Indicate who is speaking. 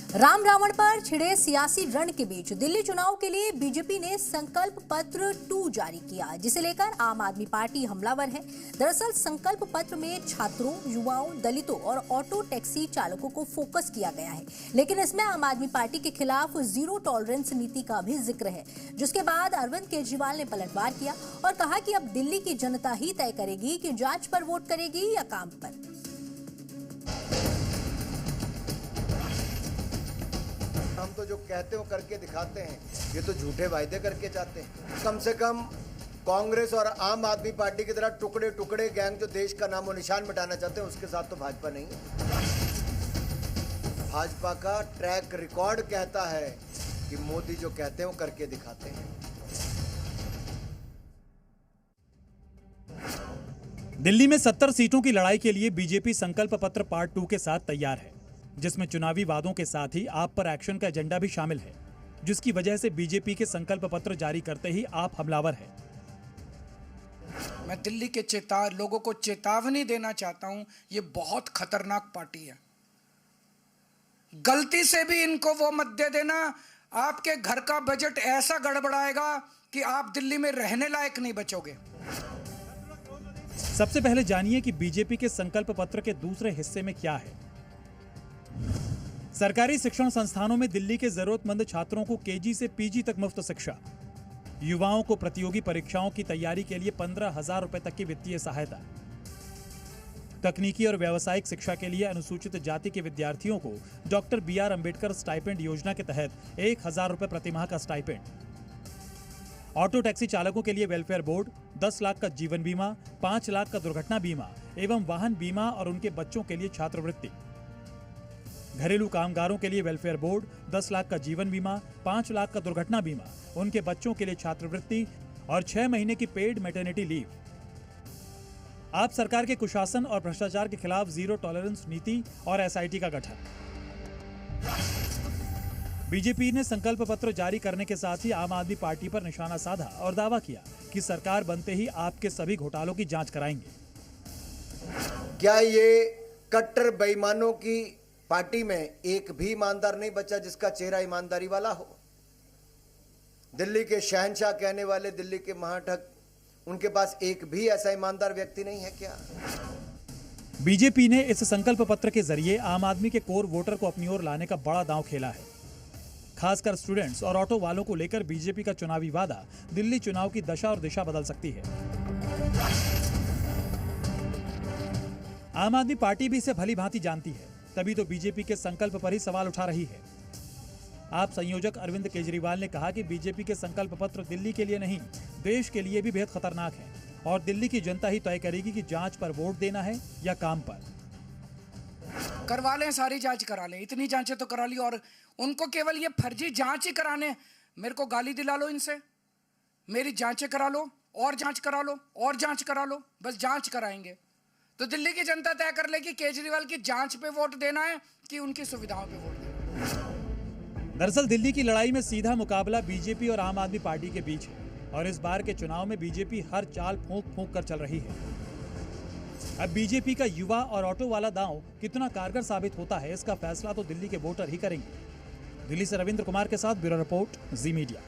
Speaker 1: राम रावण पर छिड़े सियासी रण के बीच दिल्ली चुनाव के लिए बीजेपी ने संकल्प पत्र 2 जारी किया, जिसे लेकर आम आदमी पार्टी हमलावर है। दरअसल संकल्प पत्र में छात्रों, युवाओं, दलितों और ऑटो टैक्सी चालकों को फोकस किया गया है, लेकिन इसमें आम आदमी पार्टी के खिलाफ जीरो टॉलरेंस नीति का भी जिक्र है, जिसके बाद अरविंद केजरीवाल ने पलटवार किया और कहा कि अब दिल्ली की जनता ही तय करेगी कि जांच पर वोट करेगी या काम पर।
Speaker 2: हम तो जो कहते हो करके दिखाते हैं, ये तो झूठे वायदे करके जाते हैं। कम से कम कांग्रेस और आम आदमी पार्टी की तरह टुकड़े टुकड़े गैंग जो देश का नामो निशान मिटाना चाहते हैं, उसके साथ तो भाजपा नहीं है। भाजपा का ट्रैक रिकॉर्ड कहता है कि मोदी जो कहते हैं वो करके दिखाते हैं।
Speaker 3: दिल्ली में 70 सीटों की लड़ाई के लिए बीजेपी संकल्प पत्र पार्ट 2 के साथ तैयार है, जिसमें चुनावी वादों के साथ ही आप पर एक्शन का एजेंडा भी शामिल है, जिसकी वजह से बीजेपी के संकल्प पत्र जारी करते ही आप हमलावर हैं।
Speaker 4: मैं दिल्ली के लोगों को चेतावनी देना चाहता हूं, ये बहुत खतरनाक पार्टी है। गलती से भी इनको वो मत दे देना, आपके घर का बजट ऐसा गड़बड़ाएगा कि आप दिल्ली में रहने लायक नहीं बचोगे।
Speaker 3: सबसे पहले जानिए कि बीजेपी के संकल्प पत्र के दूसरे हिस्से में क्या है। सरकारी शिक्षण संस्थानों में दिल्ली के जरूरतमंद छात्रों को केजी से पीजी तक मुफ्त शिक्षा, युवाओं को प्रतियोगी परीक्षाओं की तैयारी के लिए 15,000 रुपए तक की वित्तीय सहायता, तकनीकी और व्यावसायिक शिक्षा के लिए अनुसूचित जाति के विद्यार्थियों को डॉक्टर BR अम्बेडकर स्टाइपेंड योजना के तहत 1,000 रुपए प्रतिमाह का स्टाइपेंड, ऑटो टैक्सी चालकों के लिए वेलफेयर बोर्ड, 10 लाख का जीवन बीमा, 5 लाख का दुर्घटना बीमा एवं वाहन बीमा और उनके बच्चों के लिए छात्रवृत्ति, घरेलू कामगारों के लिए वेलफेयर बोर्ड, 10 लाख का जीवन बीमा, 5 लाख का दुर्घटना बीमा, उनके बच्चों के लिए छात्रवृत्ति और 6 महीने की पेड मैटरनिटी लीव। आप सरकार के कुशासन और भ्रष्टाचार के खिलाफ जीरो टॉलरेंस नीति और SIT का गठन। बीजेपी ने संकल्प पत्र जारी करने के साथ ही आम आदमी पार्टी पर निशाना साधा और दावा किया कि सरकार बनते ही आपके सभी घोटालों की जांच कराएंगे।
Speaker 2: क्या ये कट्टर बेईमानों की पार्टी में एक भी ईमानदार नहीं बचा जिसका चेहरा ईमानदारी वाला हो? दिल्ली के शहंशाह कहने वाले दिल्ली के महाठग, उनके पास एक भी ऐसा ईमानदार व्यक्ति नहीं है क्या?
Speaker 3: बीजेपी ने इस संकल्प पत्र के जरिए आम आदमी के कोर वोटर को अपनी ओर लाने का बड़ा दांव खेला है। खासकर स्टूडेंट्स और ऑटो वालों को लेकर बीजेपी का चुनावी वादा दिल्ली चुनाव की दशा और दिशा बदल सकती है। आम आदमी पार्टी भी इसे भली भांति जानती है, तभी तो बीजेपी के संकल्प पर ही सवाल उठा रही है। आप संयोजक अरविंद केजरीवाल ने कहा कि बीजेपी के संकल्प पत्र दिल्ली के लिए नहीं, देश के लिए भी बेहद खतरनाक है और दिल्ली की जनता ही तय करेगी कि जांच पर वोट देना है या काम पर।
Speaker 4: करवा लें, सारी जांच करा लें, इतनी जांचें तो करा ली, और उनको केवल ये फर्जी जांच ही कराने। मेरे को गाली दिला लो इनसे, मेरी जांचें करा लो और जांच करा लो और जांच करा लो, बस जांच कराएंगे तो दिल्ली की जनता तय कर ले कि केजरीवाल की जांच पे वोट देना है कि उनकी सुविधाओं पे वोट देना है।
Speaker 3: दरअसल दिल्ली की लड़ाई में सीधा मुकाबला बीजेपी और आम आदमी पार्टी के बीच है और इस बार के चुनाव में बीजेपी हर चाल फूंक फूंक कर चल रही है। अब बीजेपी का युवा और ऑटो वाला दांव कितना कारगर साबित होता है, इसका फैसला तो दिल्ली के वोटर ही करेंगे। दिल्ली से रविंद्र कुमार के साथ ब्यूरो रिपोर्ट, जी मीडिया।